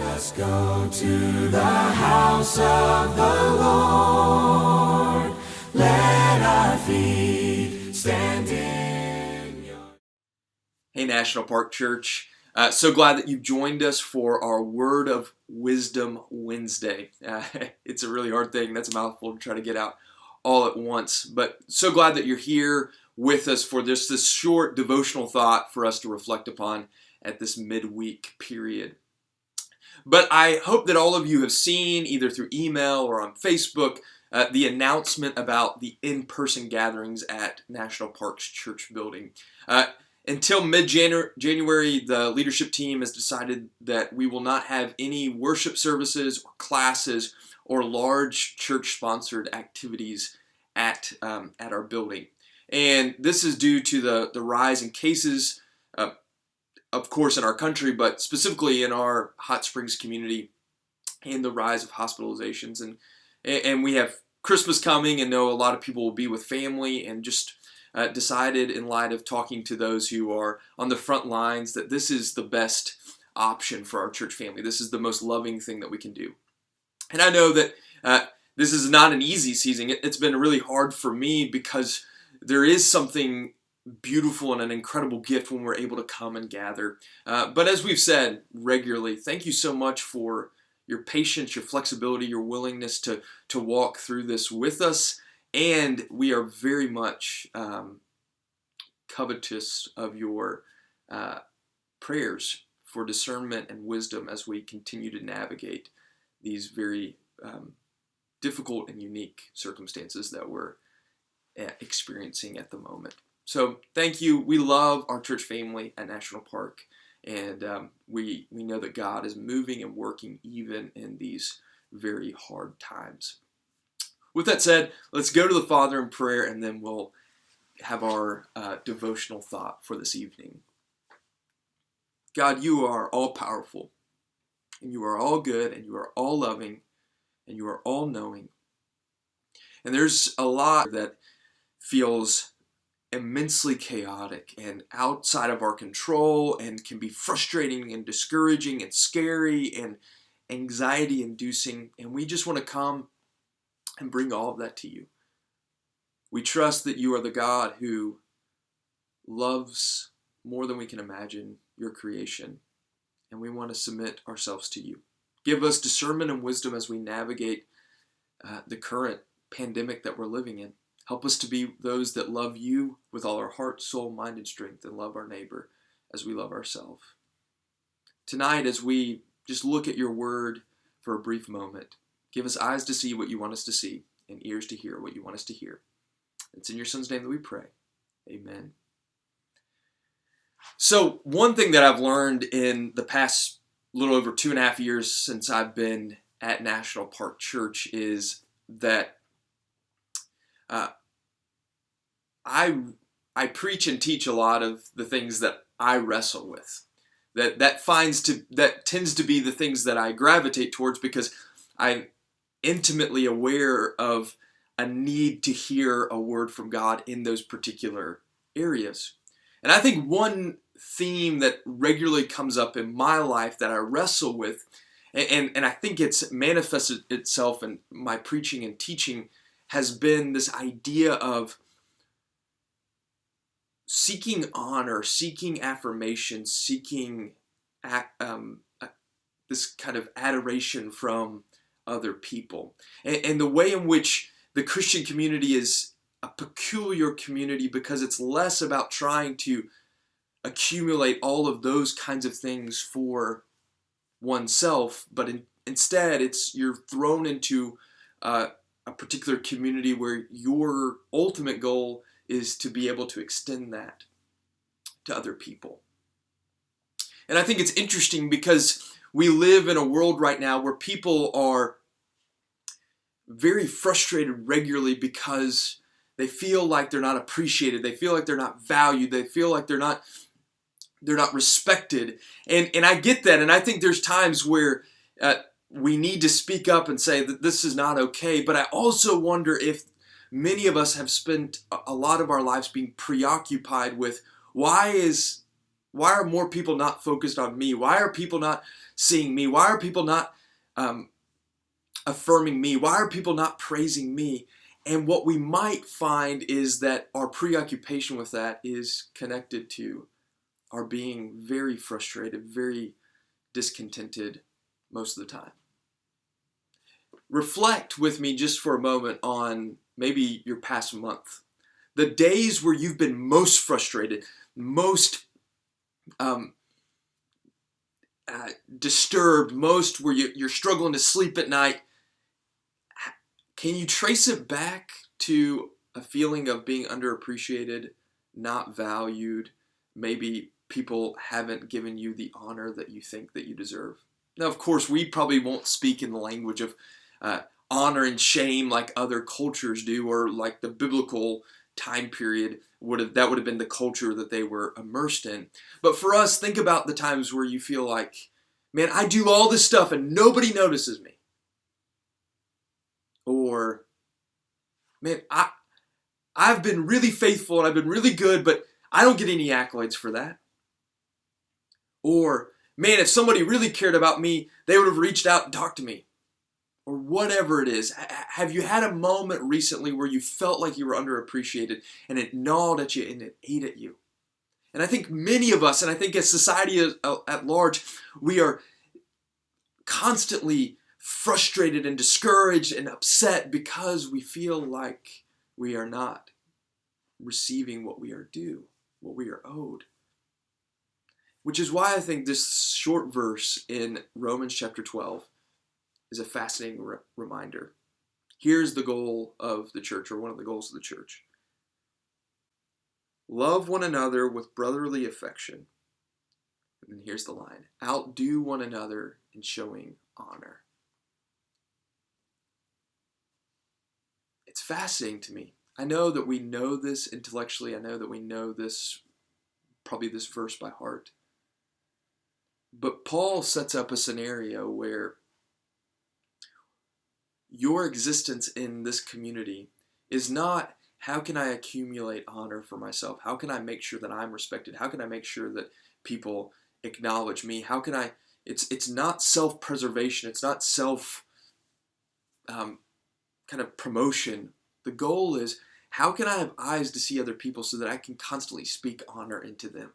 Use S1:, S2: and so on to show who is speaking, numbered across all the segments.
S1: us go to the house of the Lord. Let our feet stand in your...
S2: Hey, National Park Church. So glad that you've joined us for our Word of Wisdom Wednesday. It's a really hard thing. That's a mouthful to try to get out all at once. But so glad that you're here with us for this short devotional thought for us to reflect upon at this midweek period. But I hope that all of you have seen, either through email or on Facebook, the announcement about the in-person gatherings at National Parks Church Building. Until mid-January, the leadership team has decided that we will not have any worship services or classes or large church-sponsored activities at our building. And this is due to the rise in cases, of course, in our country, but specifically in our Hot Springs community, and the rise of hospitalizations. And we have Christmas coming, and know a lot of people will be with family, and just decided, in light of talking to those who are on the front lines, that this is the best option for our church family. This is the most loving thing that we can do. And I know that this is not an easy season. It's been really hard for me, because there is something beautiful and an incredible gift when we're able to come and gather. But as we've said regularly, thank you so much for your patience, your flexibility, your willingness to walk through this with us. And we are very much covetous of your prayers for discernment and wisdom as we continue to navigate these very difficult and unique circumstances that we're experiencing at the moment. So thank you. We love our church family at National Park, and we know that God is moving and working even in these very hard times. With that said, let's go to the Father in prayer, and then we'll have our devotional thought for this evening. God, you are all powerful, and you are all good, and you are all loving, and you are all knowing. And there's a lot that feels immensely chaotic and outside of our control, and can be frustrating and discouraging and scary and anxiety inducing. And we just want to come and bring all of that to you. We trust that you are the God who loves more than we can imagine your creation, and we want to submit ourselves to you. Give us discernment and wisdom as we navigate the current pandemic that we're living in. Help us to be those that love you with all our heart, soul, mind, and strength, and love our neighbor as we love ourselves. Tonight, as we just look at your word for a brief moment, give us eyes to see what you want us to see, and ears to hear what you want us to hear. It's in your Son's name that we pray. Amen. So one thing that I've learned in the past little over 2.5 years since I've been at National Park Church is that I preach and teach a lot of the things that I wrestle with. That tends to be the things that I gravitate towards, because I'm intimately aware of a need to hear a word from God in those particular areas. And I think one theme that regularly comes up in my life that I wrestle with, and I think it's manifested itself in my preaching and teaching, has been this idea of seeking honor, seeking affirmation, seeking this kind of adoration from other people. And the way in which the Christian community is a peculiar community, because it's less about trying to accumulate all of those kinds of things for oneself, but instead you're thrown into a particular community where your ultimate goal is to be able to extend that to other people. And I think it's interesting, because we live in a world right now where people are very frustrated regularly because they feel like they're not appreciated, they feel like they're not valued, they feel like they're not respected. And I get that, and I think there's times where we need to speak up and say that this is not okay. But I also wonder if many of us have spent a lot of our lives being preoccupied with, why is Why are more people not focused on me? Why are people not seeing me? Why are people not affirming me? Why are people not praising me? And what we might find is that our preoccupation with that is connected to our being very frustrated, very discontented most of the time. Reflect with me just for a moment on maybe your past month. The days where you've been most frustrated, most disturbed, most where you're struggling to sleep at night. Can you trace it back to a feeling of being underappreciated, not valued? Maybe people haven't given you the honor that you think that you deserve. Now, of course, we probably won't speak in the language of honor and shame like other cultures do, or like the biblical time period would have been the culture that they were immersed in. But for us, think about the times where you feel like, man, I do all this stuff and nobody notices me. Or, man, I've been really faithful and I've been really good, but I don't get any accolades for that. Or, man, if somebody really cared about me, they would have reached out and talked to me. Or whatever it is. Have you had a moment recently where you felt like you were underappreciated and it gnawed at you and it ate at you? And I think many of us, and I think as society at large, we are constantly frustrated and discouraged and upset because we feel like we are not receiving what we are due, what we are owed. Which is why I think this short verse in Romans chapter 12 is a fascinating reminder. Here's the goal of the church, or one of the goals of the church. Love one another with brotherly affection. And then here's the line. Outdo one another in showing honor. It's fascinating to me. I know that we know this intellectually. I know that we know this, probably this verse by heart. But Paul sets up a scenario where your existence in this community is not, how can I accumulate honor for myself? How can I make sure that I'm respected? How can I make sure that people acknowledge me? How can I, it's not self-preservation. It's not self kind of promotion. The goal is, how can I have eyes to see other people so that I can constantly speak honor into them?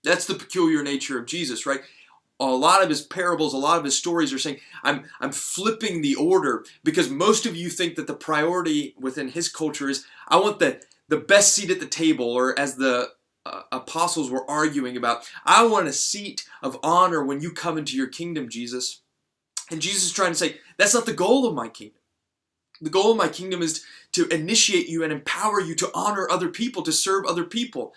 S2: That's the peculiar nature of Jesus, right? A lot of his parables, a lot of his stories are saying, I'm flipping the order, because most of you think that the priority within his culture is, I want the best seat at the table, or as the apostles were arguing about, I want a seat of honor when you come into your kingdom, Jesus. And Jesus is trying to say, that's not the goal of my kingdom. The goal of my kingdom is to initiate you and empower you to honor other people, to serve other people.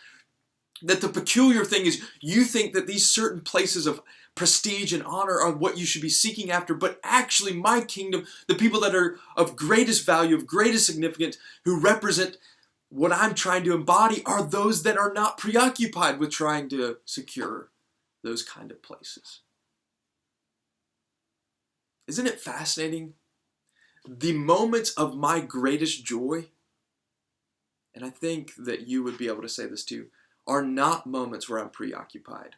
S2: That the peculiar thing is, you think that these certain places of prestige and honor are what you should be seeking after, but actually my kingdom, the people that are of greatest value, of greatest significance, who represent what I'm trying to embody, are those that are not preoccupied with trying to secure those kind of places. Isn't it fascinating? The moments of my greatest joy, and I think that you would be able to say this too, are not moments where I'm preoccupied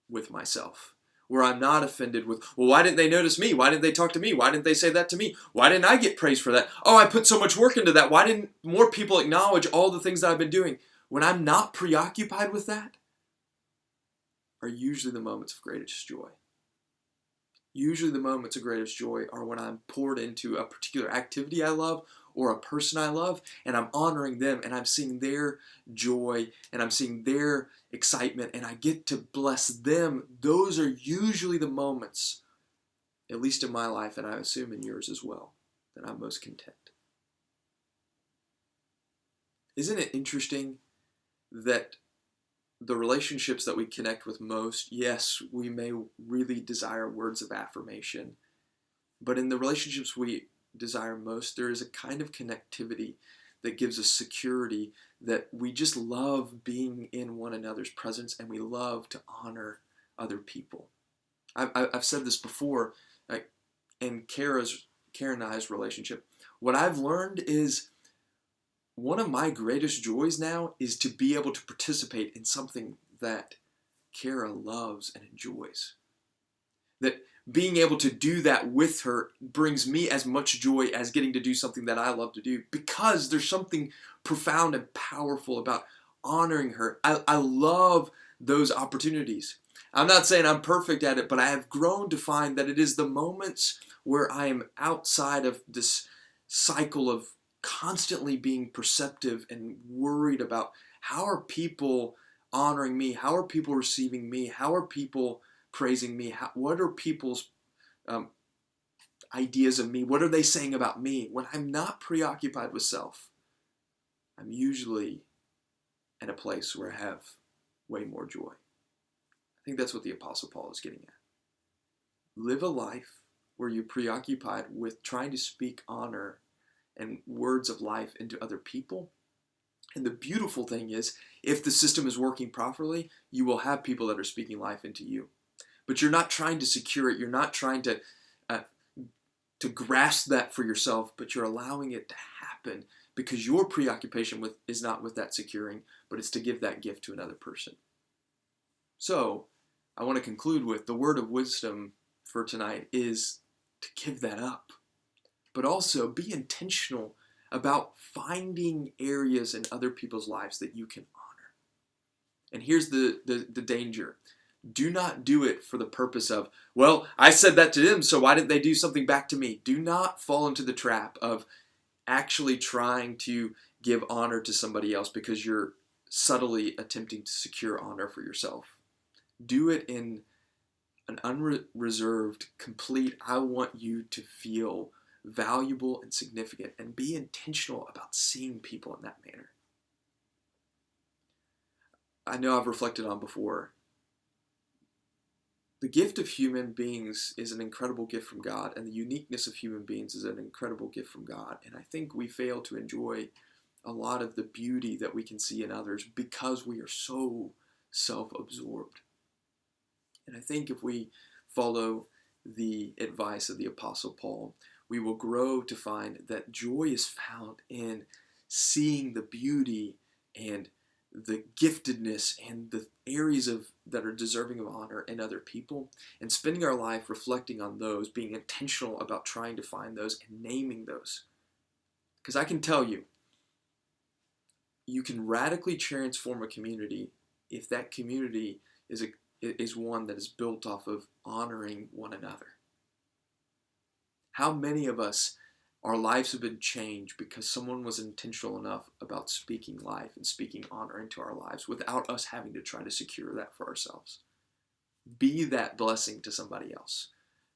S2: with myself, where I'm not offended with, well, why didn't they notice me? Why didn't they talk to me? Why didn't they say that to me? Why didn't I get praise for that? Oh, I put so much work into that. Why didn't more people acknowledge all the things that I've been doing? When I'm not preoccupied with that, are usually the moments of greatest joy. Usually the moments of greatest joy are when I'm poured into a particular activity I love, or a person I love, and I'm honoring them, and I'm seeing their joy, and I'm seeing their excitement, and I get to bless them. Those are usually the moments, at least in my life, and I assume in yours as well, that I'm most content. Isn't it interesting that the relationships that we connect with most, yes, we may really desire words of affirmation, but in the relationships we desire most, there is a kind of connectivity that gives us security, that we just love being in one another's presence, and we love to honor other people. I've said this before, like in Karen and I's relationship. What I've learned is, one of my greatest joys now is to be able to participate in something that Kara loves and enjoys. That being able to do that with her brings me as much joy as getting to do something that I love to do, because there's something profound and powerful about honoring her. I love those opportunities. I'm not saying I'm perfect at it, but I have grown to find that it is the moments where I am outside of this cycle of constantly being perceptive and worried about how are people honoring me, how are people receiving me, how are people praising me, what are people's ideas of me, what are they saying about me. When I'm not preoccupied with self, I'm usually in a place where I have way more joy. I think that's what the Apostle Paul is getting at. Live a life where you're preoccupied with trying to speak honor and words of life into other people. And the beautiful thing is, if the system is working properly, you will have people that are speaking life into you. But you're not trying to secure it. You're not trying to grasp that for yourself, but you're allowing it to happen because your preoccupation is not with that securing, but it's to give that gift to another person. So I want to conclude with the word of wisdom for tonight is to give that up, but also be intentional about finding areas in other people's lives that you can honor. And here's the danger. Do not do it for the purpose of, well, I said that to them, so why didn't they do something back to me? Do not fall into the trap of actually trying to give honor to somebody else because you're subtly attempting to secure honor for yourself. Do it in an unreserved, complete, I want you to feel valuable and significant, and be intentional about seeing people in that manner. I know I've reflected on before, the gift of human beings is an incredible gift from God, and the uniqueness of human beings is an incredible gift from God. And I think we fail to enjoy a lot of the beauty that we can see in others because we are so self-absorbed. And I think if we follow the advice of the Apostle Paul, we will grow to find that joy is found in seeing the beauty and the giftedness and the areas that are deserving of honor in other people, and spending our life reflecting on those, being intentional about trying to find those and naming those. Because I can tell you, you can radically transform a community if that community is one that is built off of honoring one another. How many of us, our lives have been changed because someone was intentional enough about speaking life and speaking honor into our lives without us having to try to secure that for ourselves. Be that blessing to somebody else,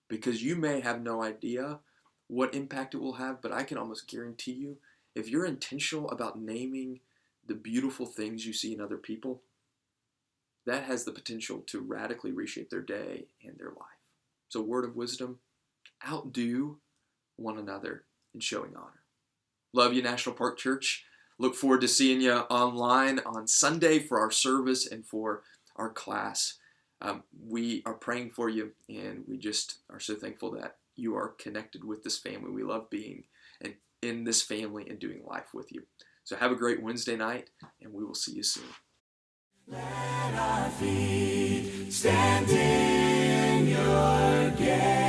S2: because you may have no idea what impact it will have, but I can almost guarantee you, if you're intentional about naming the beautiful things you see in other people, that has the potential to radically reshape their day and their life. So, word of wisdom, outdo one another in showing honor. Love you, National Park Church. Look forward to seeing you online on Sunday for our service and for our class. We are praying for you, and we just are so thankful that you are connected with this family. We love being in this family and doing life with you. So have a great Wednesday night, and we will see you soon.
S1: Let our feet stand in your gate.